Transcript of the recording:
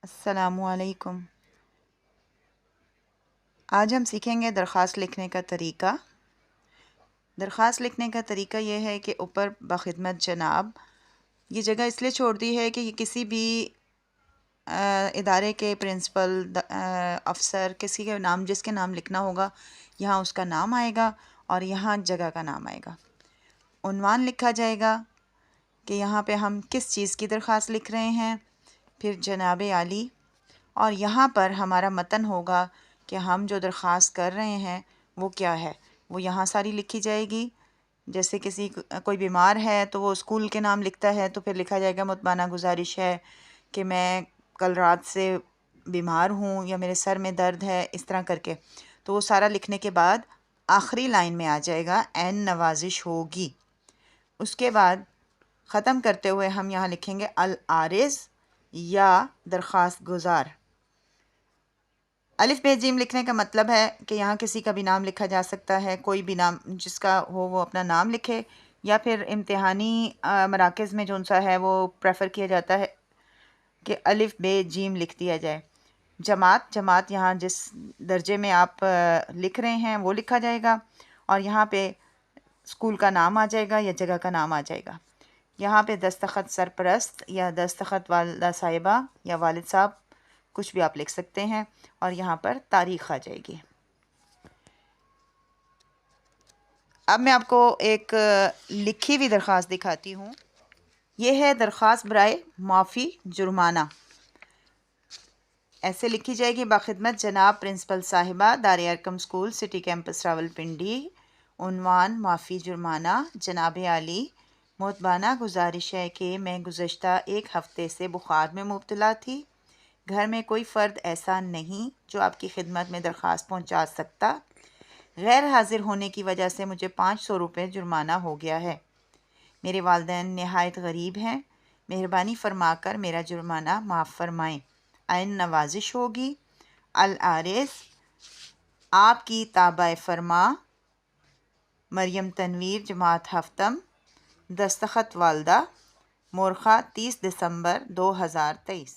السلام علیکم۔ آج ہم سیکھیں گے درخواست لکھنے کا طریقہ۔ درخواست لکھنے کا طریقہ یہ ہے کہ اوپر بخدمت جناب یہ جگہ اس لیے چھوڑ دی ہے کہ یہ کسی بھی ادارے کے پرنسپل افسر کسی کے نام جس کے نام لکھنا ہوگا یہاں اس کا نام آئے گا اور یہاں جگہ کا نام آئے گا۔ عنوان لکھا جائے گا کہ یہاں پہ ہم کس چیز کی درخواست لکھ رہے ہیں، پھر جناب عالی، اور یہاں پر ہمارا متن ہوگا کہ ہم جو درخواست کر رہے ہیں وہ کیا ہے، وہ یہاں ساری لکھی جائے گی۔ جیسے کوئی بیمار ہے تو وہ اسکول کے نام لکھتا ہے تو پھر لکھا جائے گا متبانہ گزارش ہے کہ میں کل رات سے بیمار ہوں یا میرے سر میں درد ہے، اس طرح کر کے۔ تو وہ سارا لکھنے کے بعد آخری لائن میں آ جائے گا عین نوازش ہوگی۔ اس کے بعد ختم کرتے ہوئے ہم یہاں لکھیں گے العارض یا درخواست گزار۔ الف بے جیم لکھنے کا مطلب ہے کہ یہاں کسی کا بھی نام لکھا جا سکتا ہے، کوئی بھی نام جس کا ہو وہ اپنا نام لکھے، یا پھر امتحانی مراکز میں جو سا ہے وہ پریفر کیا جاتا ہے کہ الف بے جیم لکھ دیا جائے۔ جماعت یہاں جس درجے میں آپ لکھ رہے ہیں وہ لکھا جائے گا، اور یہاں پہ اسکول کا نام آ جائے گا یا جگہ کا نام آ جائے گا۔ یہاں پہ دستخط سرپرست یا دستخط والدہ صاحبہ یا والد صاحب کچھ بھی آپ لکھ سکتے ہیں، اور یہاں پر تاریخ آ جائے گی۔ اب میں آپ کو ایک لکھی ہوئی درخواست دکھاتی ہوں۔ یہ ہے درخواست برائے معافی جرمانہ۔ ایسے لکھی جائے گی: باخدمت جناب پرنسپل صاحبہ، Dar Arqam school, city campus Rawalpindi. عنوان: معافی جرمانہ۔ جناب عالی، متبانہ گزارش ہے کہ میں گزشتہ ایک ہفتے سے بخار میں مبتلا تھی۔ گھر میں کوئی فرد ایسا نہیں جو آپ کی خدمت میں درخواست پہنچا سکتا۔ غیر حاضر ہونے کی وجہ سے مجھے 500 روپے جرمانہ ہو گیا ہے۔ میرے والدین نہایت غریب ہیں، مہربانی فرما کر میرا جرمانہ معاف فرمائیں۔ عین نوازش ہوگی۔ العارض: آپ کی تابع فرما مریم تنویر، جماعت ہفتم۔ دستخط والدہ، مورخہ 30 دسمبر 2023۔